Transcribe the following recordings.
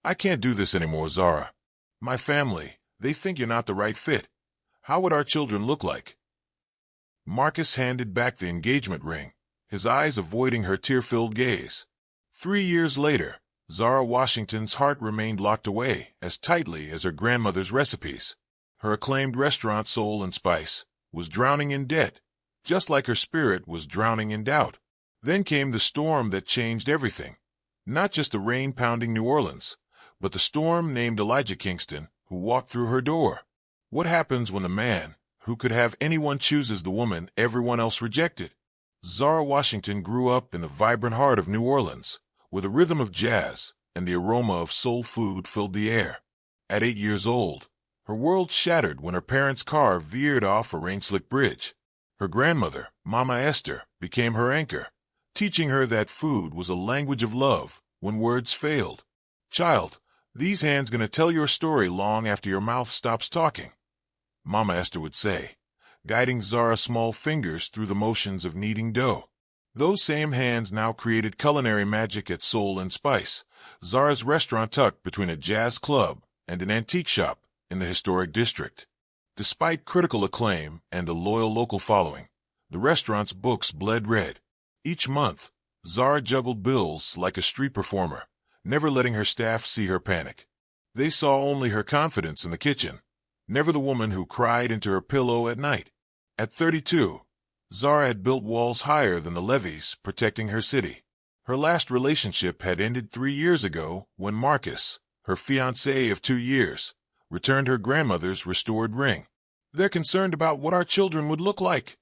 I can't do this anymore, Zara. My family, they think you're not the right fit. How would our children look like? Marcus handed back the engagement ring, his eyes avoiding her tear-filled gaze. 3 years later, Zara Washington's heart remained locked away as tightly as her grandmother's recipes. Her acclaimed restaurant Soul and Spice was drowning in debt, just like her spirit was drowning in doubt. Then came the storm that changed everything. Not just the rain-pounding New Orleans, but the storm named Elijah Kingston, who walked through her door. What happens when the man, who could have anyone, chooses the woman everyone else rejected? Zara Washington grew up in the vibrant heart of New Orleans, where the rhythm of jazz and the aroma of soul food filled the air. At 8 years old, her world shattered when her parents' car veered off a rain-slick bridge. Her grandmother, Mama Esther, became her anchor, teaching her that food was a language of love when words failed. Child, these hands gonna tell your story long after your mouth stops talking, Mama Esther would say, guiding Zara's small fingers through the motions of kneading dough. Those same hands now created culinary magic at Soul and Spice, Zara's restaurant tucked between a jazz club and an antique shop in the historic district. Despite critical acclaim and a loyal local following, the restaurant's books bled red. Each month, Zara juggled bills like a street performer, never letting her staff see her panic. They saw only her confidence in the kitchen, never the woman who cried into her pillow at night. At 32, Zara had built walls higher than the levees protecting her city. Her last relationship had ended 3 years ago when Marcus, her fiancé of 2 years, returned her grandmother's restored ring. "They're concerned about what our children would look like,"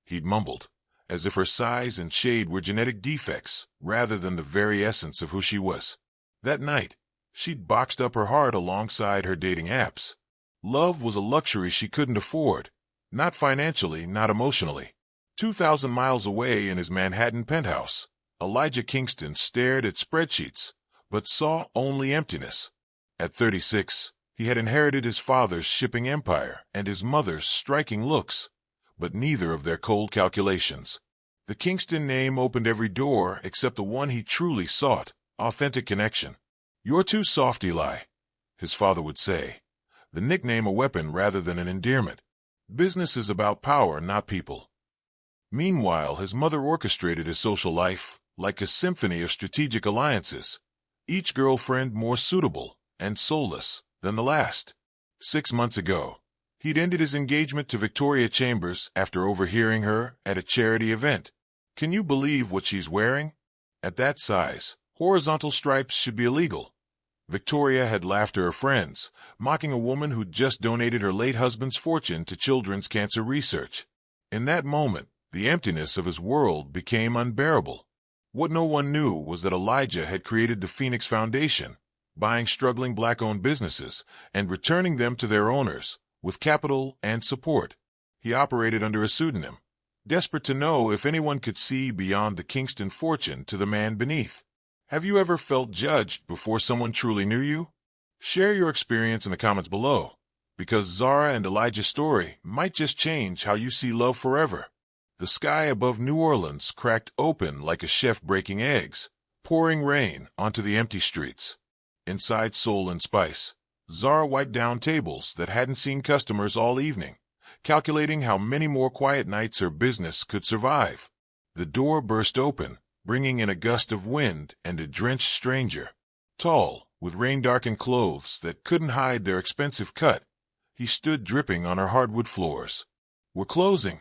he'd mumbled, as if her size and shade were genetic defects rather than the very essence of who she was. That night, she'd boxed up her heart alongside her dating apps. Love was a luxury she couldn't afford, not financially, not emotionally. 2,000 miles away in his Manhattan penthouse, Elijah Kingston stared at spreadsheets, but saw only emptiness. At 36, he had inherited his father's shipping empire and his mother's striking looks, but neither of their cold calculations. The Kingston name opened every door except the one he truly sought, authentic connection. "You're too soft, Eli," his father would say, the nickname a weapon rather than an endearment. Business is about power, not people. Meanwhile, his mother orchestrated his social life like a symphony of strategic alliances, each girlfriend more suitable and soulless than the last. 6 months ago, he'd ended his engagement to Victoria Chambers after overhearing her at a charity event. "Can you believe what she's wearing? At that size, horizontal stripes should be illegal." Victoria had laughed to her friends, mocking a woman who'd just donated her late husband's fortune to children's cancer research. In that moment, the emptiness of his world became unbearable. What no one knew was that Elijah had created the Phoenix Foundation, buying struggling black-owned businesses and returning them to their owners with capital and support. He operated under a pseudonym, desperate to know if anyone could see beyond the Kingston fortune to the man beneath. Have you ever felt judged before someone truly knew you? Share your experience in the comments below, because Zara and Elijah's story might just change how you see love forever. The sky above New Orleans cracked open like a chef breaking eggs, pouring rain onto the empty streets. Inside Soul and Spice, Zara wiped down tables that hadn't seen customers all evening, calculating how many more quiet nights her business could survive. The door burst open, bringing in a gust of wind and a drenched stranger. Tall, with rain-darkened clothes that couldn't hide their expensive cut, he stood dripping on her hardwood floors. "We're closing,"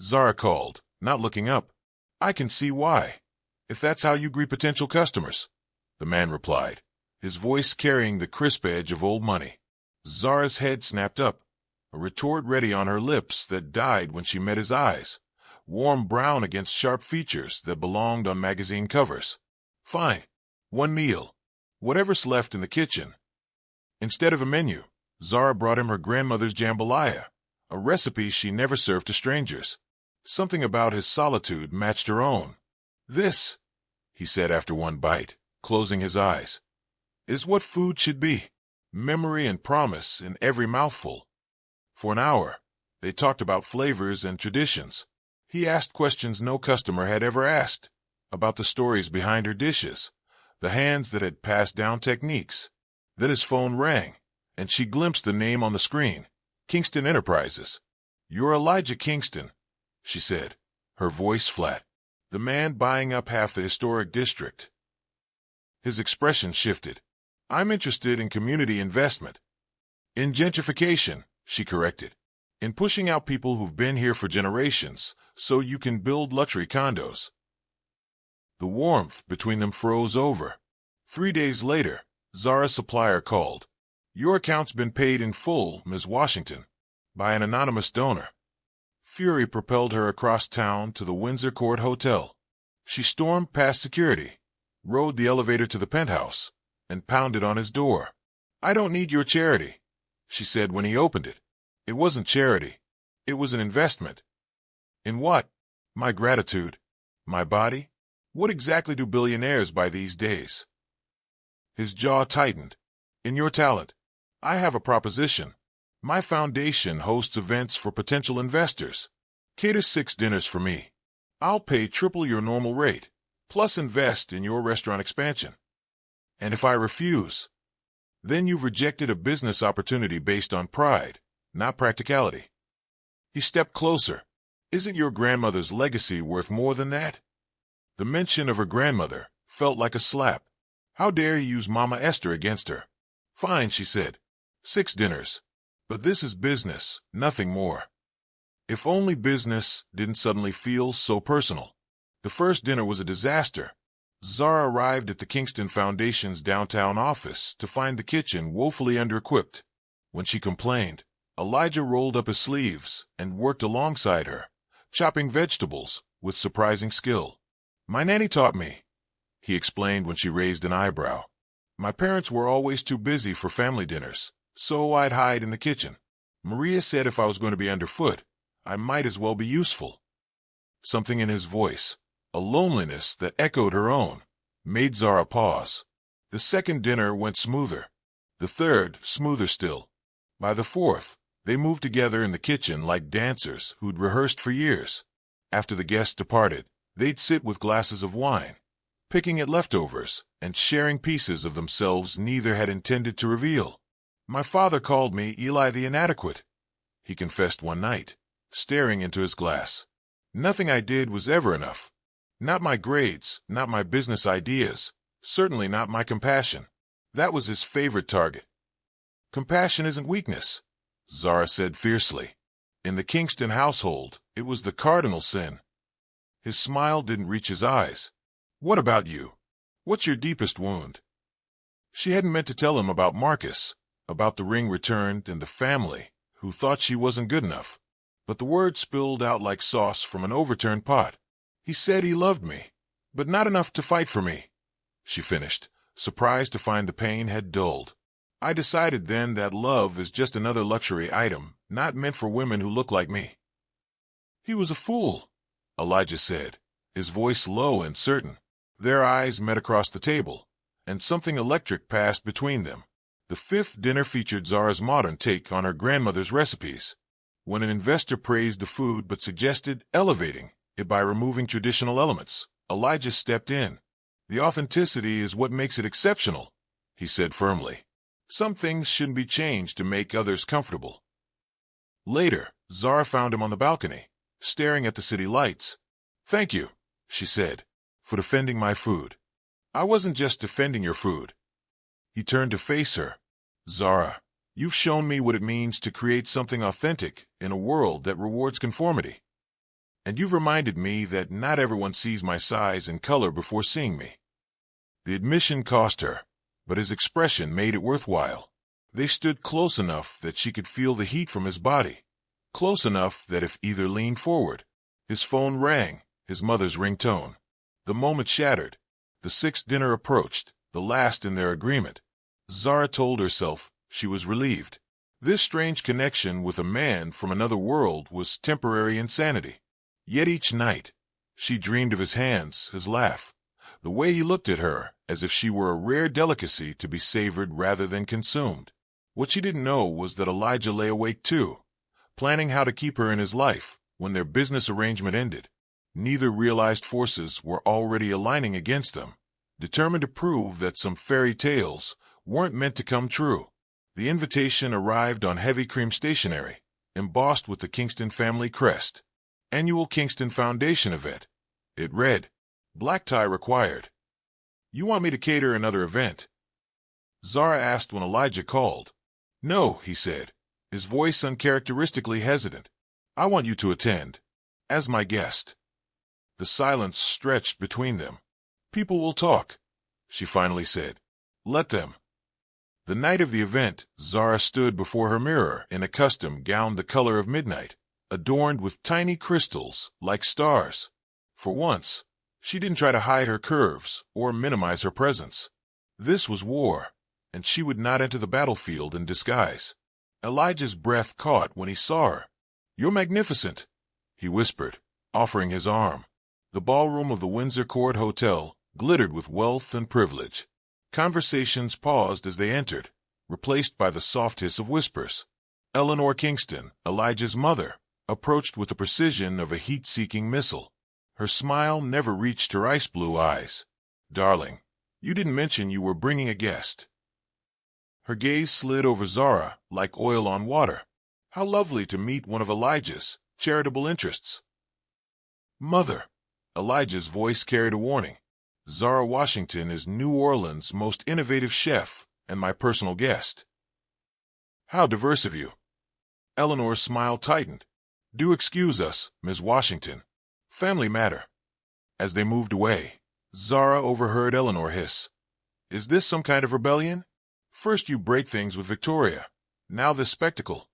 Zara called, not looking up. "I can see why, if that's how you greet potential customers," the man replied, his voice carrying the crisp edge of old money. Zara's head snapped up, a retort ready on her lips that died when she met his eyes, warm brown against sharp features that belonged on magazine covers. "Fine. One meal. Whatever's left in the kitchen." Instead of a menu, Zara brought him her grandmother's jambalaya, a recipe she never served to strangers. Something about his solitude matched her own. "This," he said after one bite, closing his eyes, "is what food should be. Memory and promise in every mouthful." For an hour, they talked about flavors and traditions. He asked questions no customer had ever asked, about the stories behind her dishes, the hands that had passed down techniques. Then his phone rang, and she glimpsed the name on the screen, Kingston Enterprises. "You're Elijah Kingston," she said, her voice flat. "The man buying up half the historic district." His expression shifted. "I'm interested in community investment." "In gentrification," she corrected. "In pushing out people who've been here for generations, so you can build luxury condos." The warmth between them froze over. 3 days later, Zara's supplier called. "Your account's been paid in full, Ms. Washington," by an anonymous donor. Fury propelled her across town to the Windsor Court Hotel. She stormed past security, rode the elevator to the penthouse, and pounded on his door. "I don't need your charity," she said when he opened it. It wasn't charity. It was an investment. "In what?" "My gratitude. My body? What exactly do billionaires buy these days?" His jaw tightened. "In your talent. I have a proposition. My foundation hosts events for potential investors. Cater 6 dinners for me. I'll pay triple your normal rate, plus invest in your restaurant expansion. And if I refuse, then you've rejected a business opportunity based on pride, not practicality." He stepped closer. "Isn't your grandmother's legacy worth more than that?" The mention of her grandmother felt like a slap. How dare he use Mama Esther against her? "Fine," she said. 6 dinners. But this is business, nothing more." If only business didn't suddenly feel so personal. The first dinner was a disaster. Zara arrived at the Kingston Foundation's downtown office to find the kitchen woefully under-equipped. When she complained, Elijah rolled up his sleeves and worked alongside her, chopping vegetables with surprising skill. "My nanny taught me," he explained when she raised an eyebrow. "My parents were always too busy for family dinners, so I'd hide in the kitchen. Maria said if I was going to be underfoot, I might as well be useful." Something in his voice, a loneliness that echoed her own, made Zara pause. The second dinner went smoother. The third, smoother still. By the fourth, they moved together in the kitchen like dancers who'd rehearsed for years. After the guests departed, they'd sit with glasses of wine, picking at leftovers and sharing pieces of themselves neither had intended to reveal. "My father called me Eli the Inadequate," he confessed one night, staring into his glass. "Nothing I did was ever enough. Not my grades, not my business ideas, certainly not my compassion. That was his favorite target." "Compassion isn't weakness," Zara said fiercely. "In the Kingston household, it was the cardinal sin." His smile didn't reach his eyes. "What about you? What's your deepest wound?" She hadn't meant to tell him about Marcus, about the ring returned and the family, who thought she wasn't good enough. But the words spilled out like sauce from an overturned pot. "He said he loved me, but not enough to fight for me," she finished, surprised to find the pain had dulled. "I decided then that love is just another luxury item, not meant for women who look like me." "He was a fool," Elijah said, his voice low and certain. Their eyes met across the table, and something electric passed between them. The fifth dinner featured Zara's modern take on her grandmother's recipes. When an investor praised the food but suggested elevating it by removing traditional elements, Elijah stepped in. "The authenticity is what makes it exceptional," he said firmly. "Some things shouldn't be changed to make others comfortable." Later, Zara found him on the balcony, staring at the city lights. "Thank you," she said, "for defending my food." "I wasn't just defending your food." He turned to face her. "Zara, you've shown me what it means to create something authentic in a world that rewards conformity. And you've reminded me that not everyone sees my size and color before seeing me." The admission cost her, but his expression made it worthwhile. They stood close enough that she could feel the heat from his body, close enough that if either leaned forward. His phone rang, his mother's ringtone. The moment shattered. The sixth dinner approached, the last in their agreement. Zara told herself she was relieved. This strange connection with a man from another world was temporary insanity. Yet each night, she dreamed of his hands, his laugh, the way he looked at her as if she were a rare delicacy to be savored rather than consumed. What she didn't know was that Elijah lay awake too, planning how to keep her in his life when their business arrangement ended. Neither realized forces were already aligning against them, determined to prove that some fairy tales weren't meant to come true. The invitation arrived on heavy cream stationery, embossed with the Kingston family crest. Annual Kingston Foundation event. It read, "Black tie required." "You want me to cater another event?" Zara asked when Elijah called. "No," he said, his voice uncharacteristically hesitant. "I want you to attend. As my guest." The silence stretched between them. "People will talk," she finally said. "Let them." The night of the event, Zara stood before her mirror in a custom gown the color of midnight, adorned with tiny crystals like stars. For once, she didn't try to hide her curves or minimize her presence. This was war, and she would not enter the battlefield in disguise. Elijah's breath caught when he saw her. "You're magnificent," he whispered, offering his arm. The ballroom of the Windsor Court Hotel glittered with wealth and privilege. Conversations paused as they entered, replaced by the soft hiss of whispers. Eleanor Kingston, Elijah's mother, approached with the precision of a heat-seeking missile. Her smile never reached her ice-blue eyes. "Darling, you didn't mention you were bringing a guest." Her gaze slid over Zara like oil on water. How lovely to meet one of Elijah's charitable interests. "Mother," Elijah's voice carried a warning. "Zara Washington is New Orleans' most innovative chef and my personal guest." "How diverse of you." Eleanor's smile tightened. "Do excuse us, Ms. Washington. Family matter." As they moved away, Zara overheard Eleanor hiss, "Is this some kind of rebellion? First you break things with Victoria, now this spectacle."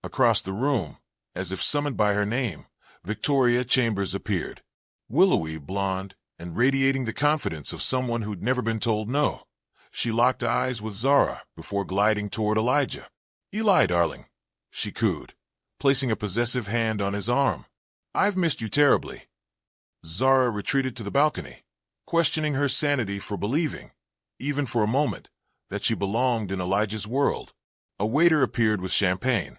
Across the room, as if summoned by her name, Victoria Chambers appeared, willowy blonde and radiating the confidence of someone who'd never been told no. She locked eyes with Zara before gliding toward Elijah. "Eli, darling," she cooed, placing a possessive hand on his arm. "I've missed you terribly." Zara retreated to the balcony, questioning her sanity for believing, even for a moment, that she belonged in Elijah's world. A waiter appeared with champagne.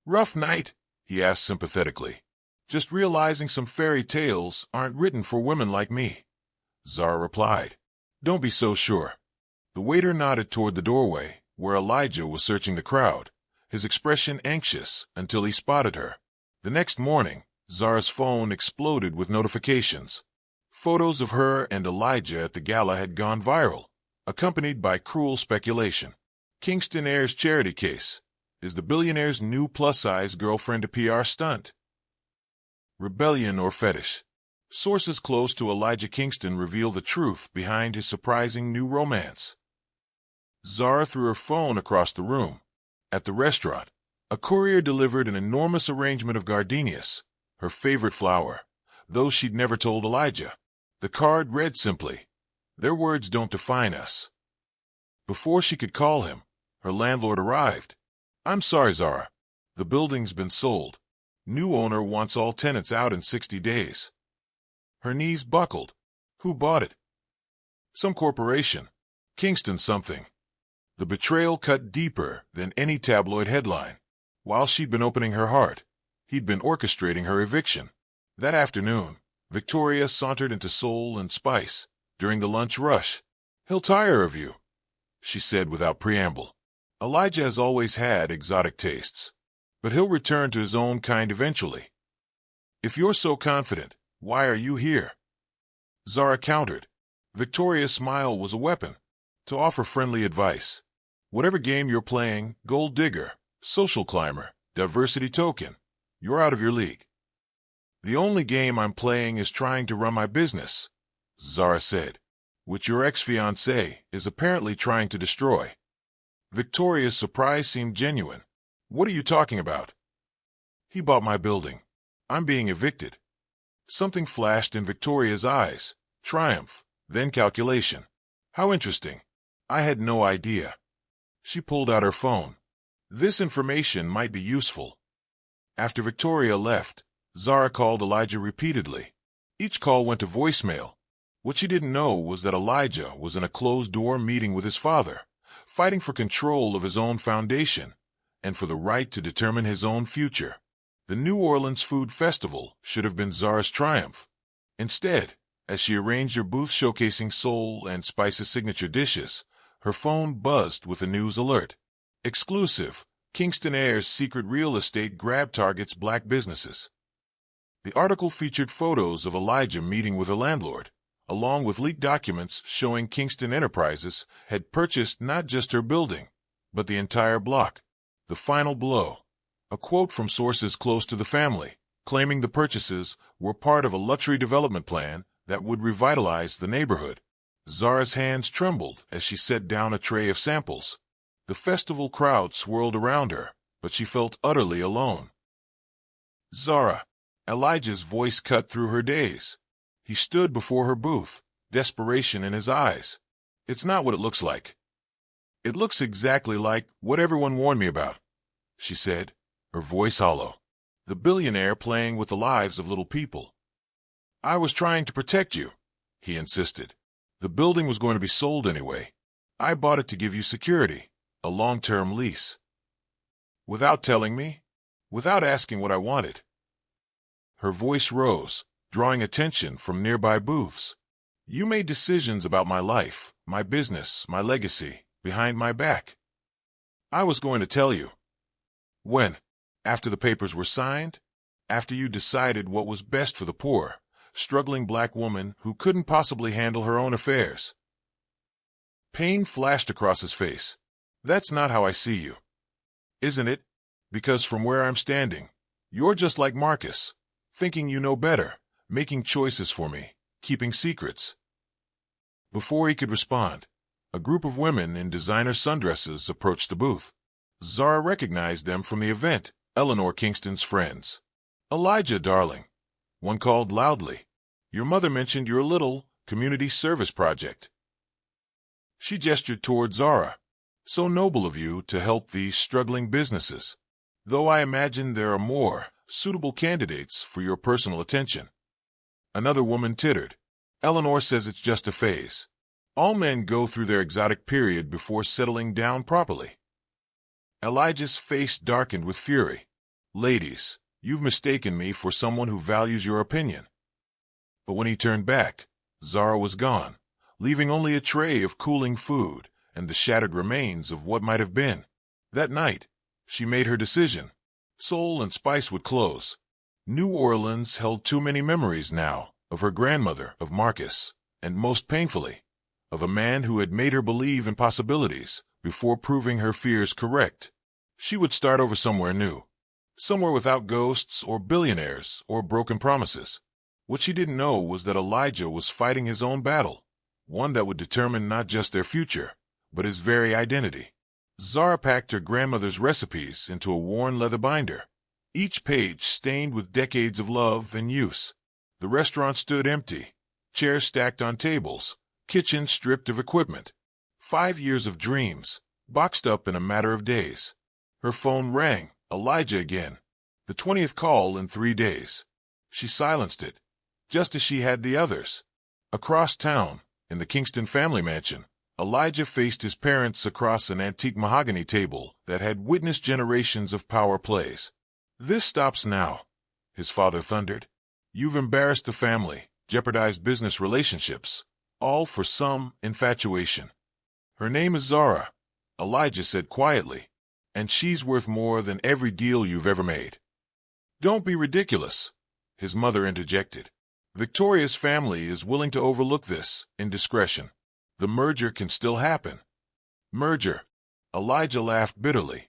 "Rough night?" he asked sympathetically. "Just realizing some fairy tales aren't written for women like me," Zara replied. "Don't be so sure." The waiter nodded toward the doorway, where Elijah was searching the crowd, his expression anxious until he spotted her. The next morning, Zara's phone exploded with notifications. Photos of her and Elijah at the gala had gone viral, accompanied by cruel speculation. Kingston Air's charity case. Is the billionaire's new plus-size girlfriend a PR stunt? Rebellion or fetish? Sources close to Elijah Kingston reveal the truth behind his surprising new romance. Zara threw her phone across the room. At the restaurant, a courier delivered an enormous arrangement of gardenias, her favorite flower, those she'd never told Elijah. The card read simply, "Their words don't define us." Before she could call him, her landlord arrived. "I'm sorry, Zara. The building's been sold. New owner wants all tenants out in 60 days. Her knees buckled. "Who bought it?" "Some corporation. Kingston something." The betrayal cut deeper than any tabloid headline. While she'd been opening her heart, he'd been orchestrating her eviction. That afternoon, Victoria sauntered into Soul and Spice during the lunch rush. "He'll tire of you," she said without preamble. "Elijah has always had exotic tastes, but he'll return to his own kind eventually. If you're so confident, why are you here?" Zara countered. Victoria's smile was a weapon, to offer friendly advice. "Whatever game you're playing, gold digger, social climber, diversity token, you're out of your league." "The only game I'm playing is trying to run my business," Zara said, "which your ex-fiancé is apparently trying to destroy." Victoria's surprise seemed genuine. "What are you talking about?" "He bought my building. I'm being evicted." Something flashed in Victoria's eyes, triumph, then calculation. "How interesting. I had no idea." She pulled out her phone. This information might be useful. After Victoria left, Zara called Elijah repeatedly. Each call went to voicemail. What she didn't know was that Elijah was in a closed-door meeting with his father, fighting for control of his own foundation and for the right to determine his own future. The New Orleans Food Festival should have been Zara's triumph. Instead, as she arranged her booth showcasing Soul and Spice's signature dishes, Her phone buzzed with a news alert. Exclusive. Kingston Air's secret real estate grab targets black businesses. The article featured photos of Elijah meeting with her landlord, along with leaked documents showing Kingston Enterprises had purchased not just her building, but the entire block. The final blow. A quote from sources close to the family, claiming the purchases were part of a luxury development plan that would revitalize the neighborhood. Zara's hands trembled as she set down a tray of samples. The festival crowd swirled around her, but she felt utterly alone. Zara. Elijah's voice cut through her daze. He stood before her booth, desperation in his eyes. It's not what it looks like. It looks exactly like what everyone warned me about, she said, her voice hollow. The billionaire playing with the lives of little people. I was trying to protect you, he insisted. The building was going to be sold anyway. I bought it to give you security, a long-term lease. Without telling me? Without asking what I wanted. Her voice rose, drawing attention from nearby booths. You made decisions about my life, my business, my legacy, behind my back. I was going to tell you. When? After the papers were signed? After you decided what was best for the poor, struggling black woman who couldn't possibly handle her own affairs. Pain flashed across his face. That's not how I see you. Isn't it? Because from where I'm standing, you're just like Marcus, thinking you know better, making choices for me, keeping secrets. Before he could respond, a group of women in designer sundresses approached the booth. Zara recognized them from the event, Eleanor Kingston's friends. Elijah, darling. One called loudly. Your mother mentioned your little community service project. She gestured toward Zara. So noble of you to help these struggling businesses. Though I imagine there are more suitable candidates for your personal attention. Another woman tittered. Eleanor says it's just a phase. All men go through their exotic period before settling down properly. Elijah's face darkened with fury. Ladies, you've mistaken me for someone who values your opinion. But when he turned back, Zara was gone, leaving only a tray of cooling food and the shattered remains of what might have been. That night, she made her decision. Soul and Spice would close. New Orleans held too many memories now of her grandmother, of Marcus, and most painfully, of a man who had made her believe in possibilities before proving her fears correct. She would start over somewhere new, somewhere without ghosts or billionaires or broken promises. What she didn't know was that Elijah was fighting his own battle, one that would determine not just their future, but his very identity. Zara packed her grandmother's recipes into a worn leather binder, each page stained with decades of love and use. The restaurant stood empty, chairs stacked on tables, kitchen stripped of equipment. 5 years of dreams, boxed up in a matter of days. Her phone rang, Elijah again. The 20th call in 3 days. She silenced it, just as she had the others. Across town, in the Kingston family mansion, Elijah faced his parents across an antique mahogany table that had witnessed generations of power plays. This stops now, his father thundered. You've embarrassed the family, jeopardized business relationships, all for some infatuation. Her name is Zara, Elijah said quietly, and she's worth more than every deal you've ever made. Don't be ridiculous, his mother interjected. Victoria's family is willing to overlook this indiscretion. The merger can still happen. Merger? Elijah laughed bitterly.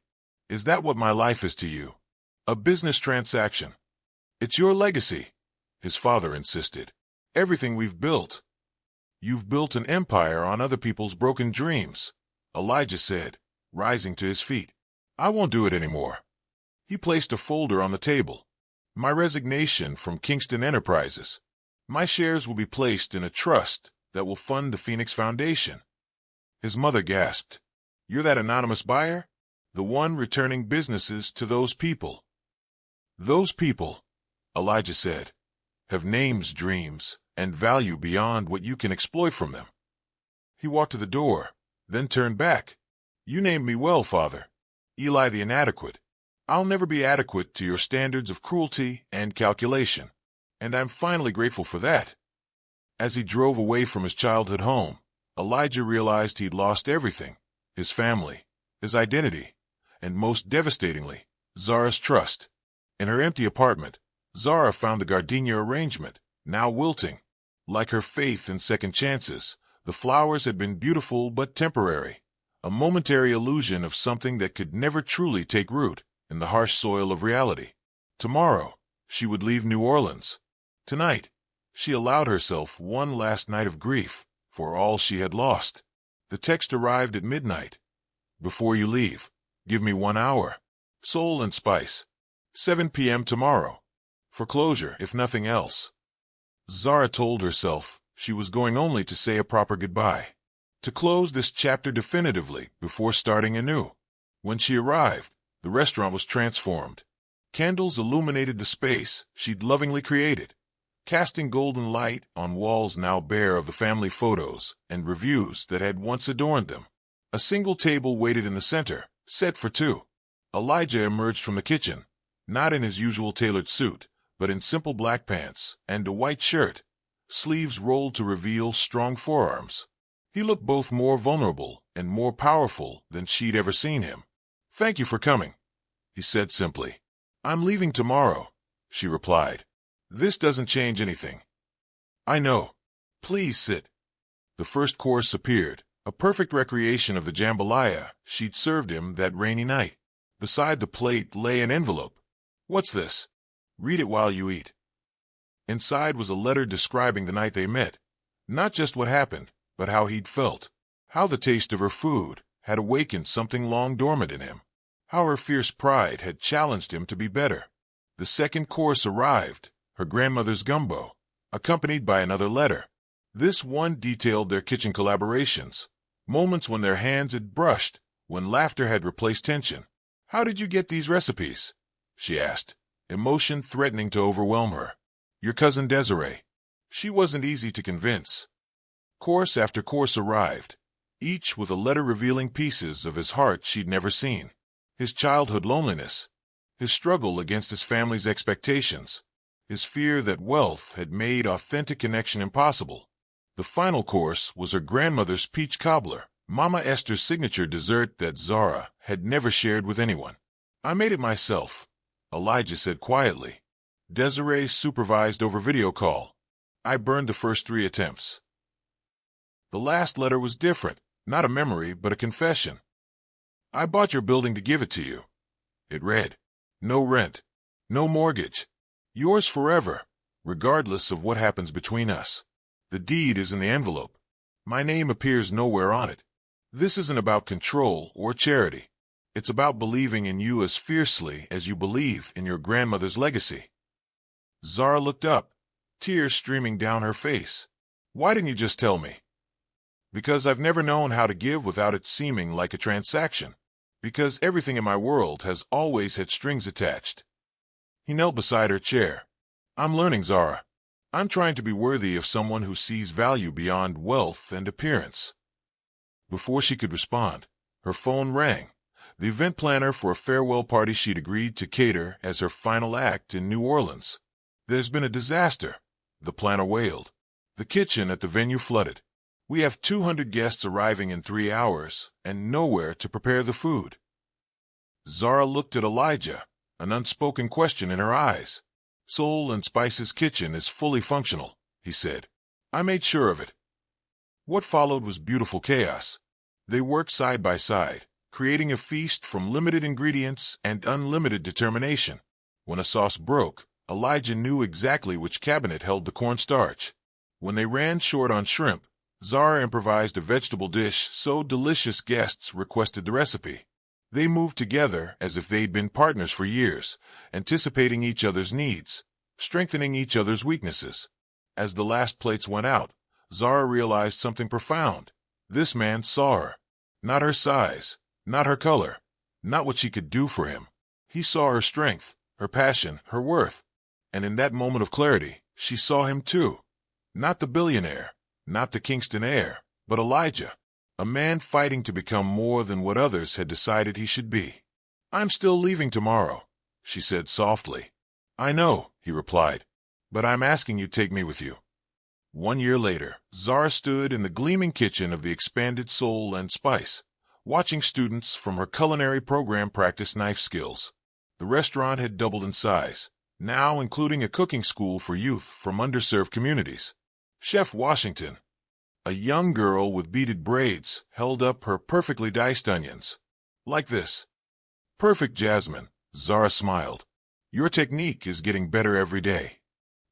Is that what my life is to you? A business transaction? It's your legacy, his father insisted. Everything we've built. You've built an empire on other people's broken dreams, Elijah said, rising to his feet. I won't do it anymore. He placed a folder on the table. My resignation from Kingston Enterprises. My shares will be placed in a trust that will fund the Phoenix Foundation. His mother gasped. You're that anonymous buyer? The one returning businesses to those people. Those people, Elijah said, have names, dreams, and value beyond what you can exploit from them. He walked to the door, then turned back. You named me well, Father. Eli the inadequate. I'll never be adequate to your standards of cruelty and calculation, and I'm finally grateful for that. As he drove away from his childhood home, Elijah realized he'd lost everything: his family, his identity, and most devastatingly, Zara's trust. In her empty apartment, Zara found the gardenia arrangement, now wilting. Like her faith in second chances, the flowers had been beautiful but temporary, a momentary illusion of something that could never truly take root in the harsh soil of reality. Tomorrow, she would leave New Orleans. Tonight, she allowed herself one last night of grief for all she had lost. The text arrived at midnight. Before you leave, give me 1 hour. Soul and Spice. 7 p.m. tomorrow. For closure, if nothing else. Zara told herself she was going only to say a proper goodbye, to close this chapter definitively before starting anew. When she arrived, the restaurant was transformed. Candles illuminated the space she'd lovingly created, casting golden light on walls now bare of the family photos and reviews that had once adorned them. A single table waited in the center, set for two. Elijah emerged from the kitchen, not in his usual tailored suit, but in simple black pants and a white shirt, sleeves rolled to reveal strong forearms. He looked both more vulnerable and more powerful than she'd ever seen him. "Thank you for coming," he said simply. "I'm leaving tomorrow," she replied. "This doesn't change anything." "I know. Please sit." The first course appeared, a perfect recreation of the jambalaya she'd served him that rainy night. Beside the plate lay an envelope. "What's this? Read it while you eat." Inside was a letter describing the night they met. Not just what happened, but how he'd felt. How the taste of her food had awakened something long dormant in him. How her fierce pride had challenged him to be better. The second course arrived, her grandmother's gumbo, accompanied by another letter. This one detailed their kitchen collaborations, moments when their hands had brushed, when laughter had replaced tension. "How did you get these recipes?" she asked, emotion threatening to overwhelm her. "Your cousin Desiree." She wasn't easy to convince. Course after course arrived, each with a letter revealing pieces of his heart she'd never seen. His childhood loneliness, his struggle against his family's expectations, his fear that wealth had made authentic connection impossible. The final course was her grandmother's peach cobbler, Mama Esther's signature dessert that Zara had never shared with anyone. "I made it myself," Elijah said quietly. Desiree supervised over video call. "I burned the first 3 attempts." The last letter was different, not a memory but a confession. "I bought your building to give it to you." It read, "No rent, no mortgage. Yours forever, regardless of what happens between us. The deed is in the envelope. My name appears nowhere on it. This isn't about control or charity. It's about believing in you as fiercely as you believe in your grandmother's legacy." Zara looked up, tears streaming down her face. "Why didn't you just tell me?" "Because I've never known how to give without it seeming like a transaction. Because everything in my world has always had strings attached." He knelt beside her chair. "I'm learning, Zara. I'm trying to be worthy of someone who sees value beyond wealth and appearance." Before she could respond, her phone rang. The event planner for a farewell party she'd agreed to cater as her final act in New Orleans. "There's been a disaster," the planner wailed. "The kitchen at the venue flooded. We have 200 guests arriving in 3 hours, and nowhere to prepare the food." Zara looked at Elijah, an unspoken question in her eyes. "Soul and Spice's kitchen is fully functional," he said. "I made sure of it." What followed was beautiful chaos. They worked side by side, creating a feast from limited ingredients and unlimited determination. When a sauce broke, Elijah knew exactly which cabinet held the cornstarch. When they ran short on shrimp, Zara improvised a vegetable dish so delicious guests requested the recipe. They moved together as if they'd been partners for years, anticipating each other's needs, strengthening each other's weaknesses. As the last plates went out, Zara realized something profound. This man saw her. Not her size, not her color, not what she could do for him. He saw her strength, her passion, her worth. And in that moment of clarity, she saw him too. Not the billionaire, not the Kingston heir, but Elijah, a man fighting to become more than what others had decided he should be. "I'm still leaving tomorrow," she said softly. "I know," he replied, "but I'm asking you to take me with you." 1 year later, Zara stood in the gleaming kitchen of the expanded Soul and Spice, watching students from her culinary program practice knife skills. The restaurant had doubled in size, now including a cooking school for youth from underserved communities. Chef Washington, a young girl with beaded braids, held up her perfectly diced onions. Like this. Perfect, Jasmine, Zara smiled. Your technique is getting better every day.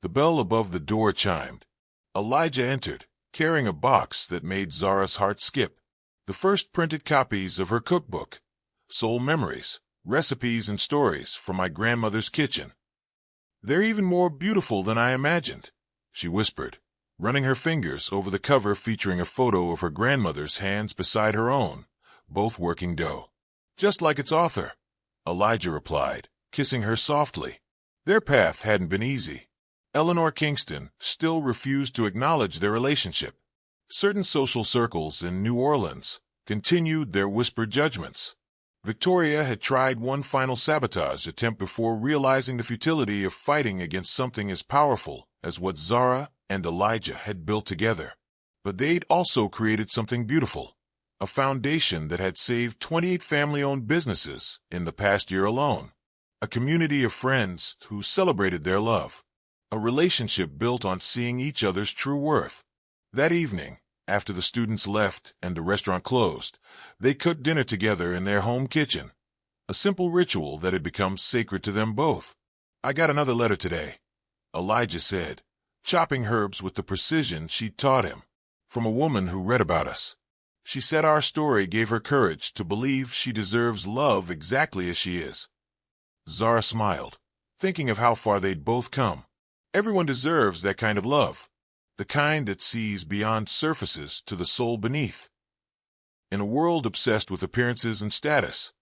The bell above the door chimed. Elijah entered, carrying a box that made Zara's heart skip. The first printed copies of her cookbook, Soul Memories, Recipes and Stories from My Grandmother's Kitchen. They're even more beautiful than I imagined, she whispered, running her fingers over the cover featuring a photo of her grandmother's hands beside her own, both working dough. Just like its author, Elijah replied, kissing her softly. Their path hadn't been easy. Eleanor Kingston still refused to acknowledge their relationship. Certain social circles in New Orleans continued their whispered judgments. Victoria had tried one final sabotage attempt before realizing the futility of fighting against something as powerful as what Zara and Elijah had built together. But they'd also created something beautiful, a foundation that had saved 28 family-owned businesses in the past year alone, a community of friends who celebrated their love. A relationship built on seeing each other's true worth. That evening, after the students left and the restaurant closed, they cooked dinner together in their home kitchen, a simple ritual that had become sacred to them both. I got another letter today, Elijah said, chopping herbs with the precision she'd taught him, from a woman who read about us. She said our story gave her courage to believe she deserves love exactly as she is. Zara smiled, thinking of how far they'd both come. Everyone deserves that kind of love, the kind that sees beyond surfaces to the soul beneath. In a world obsessed with appearances and status,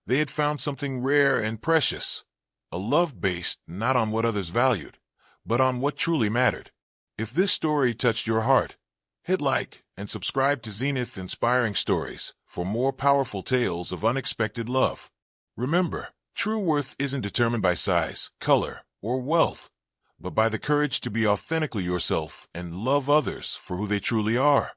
they had found something rare and precious, a love based not on what others valued, but on what truly mattered. If this story touched your heart, hit like and subscribe to Zenith Inspiring Stories for more powerful tales of unexpected love. Remember, true worth isn't determined by size, color, or wealth, but by the courage to be authentically yourself and love others for who they truly are.